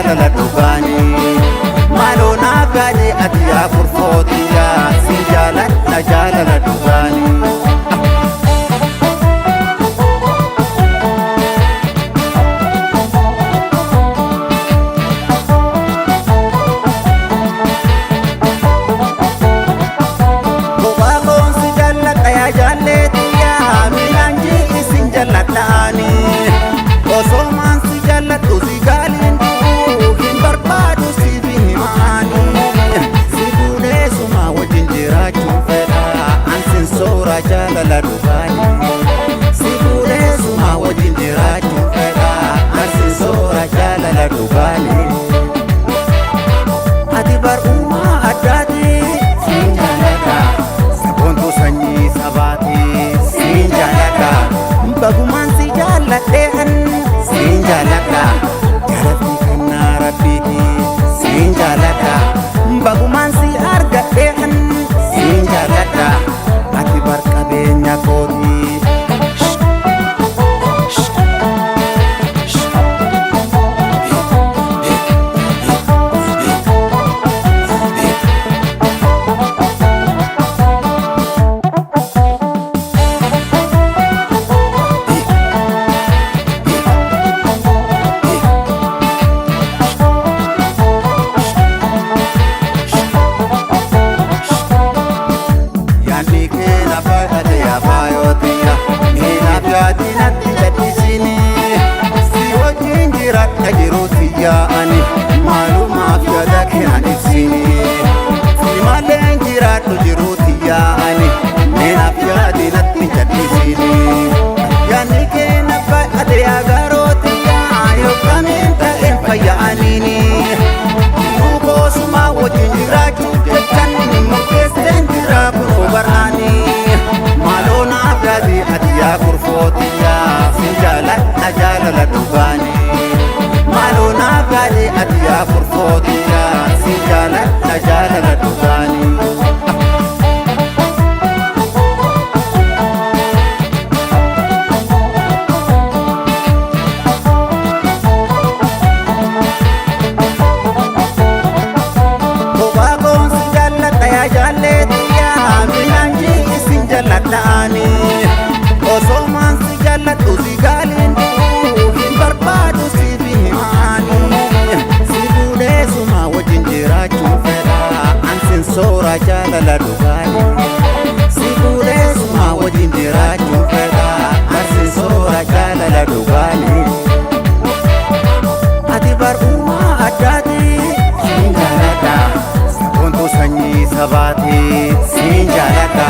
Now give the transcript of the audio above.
jaalala dhugaanii maaloo naaf yaade ati yaa furfootiyaa si jaaladha jaalala dhugaanii. Osomaan si jaalladhu si gaaliin du'u hin barbaadu si bihimaanii si fuudhee suma wajjin jiraachuun fedha ansin soora jaalala dhugaanii si fuudhee suma wajjin jiraachuun fedha ansin soora jaalala dhugaanii. Ati bar'ummaa addaati siin jaalladha saboontuu sanyii sabaati siin jaalladha bagumaan si jaalladheen siin jaalladha jaalalli kennaa rabbiiti siin jaalladha bagumaan si argadheen siin jaalladha ati bar qabeenya kooti. Yaani maalumaaf yaada kennan ibsini si malee jiraadhu jiruuti yaani neenaaf yaadi natti jaddisini yaanni kenna baay'ate agaarooti yaa yookaan ta'een fayya'aniini duukoosuma wajjin jiraachuu jechaan murteesseen jira kurfoo bar'aanii maaloo naaf yaadi ati yaa kurfooti yaa si jaaladha jaalala dhugaanii. Maaloo naaf yaade ati yaa furfootiyaa si jaaladha jaalala dhugaanii. Kophaa koon si jaalladha yaa jaalleetiyaa minaan isin jaalladhaanii osoomaan si jaalladhu si gaaliin du'u hin barbaadu si soora jaalala dhugaanii si fuudhee suma wajjin jiraachuun fedha ansin soora jaalala dhugaanii. Ati bar'ummaa addaati siin jaalladha saboontuu sanyii sabaati siin jaalladha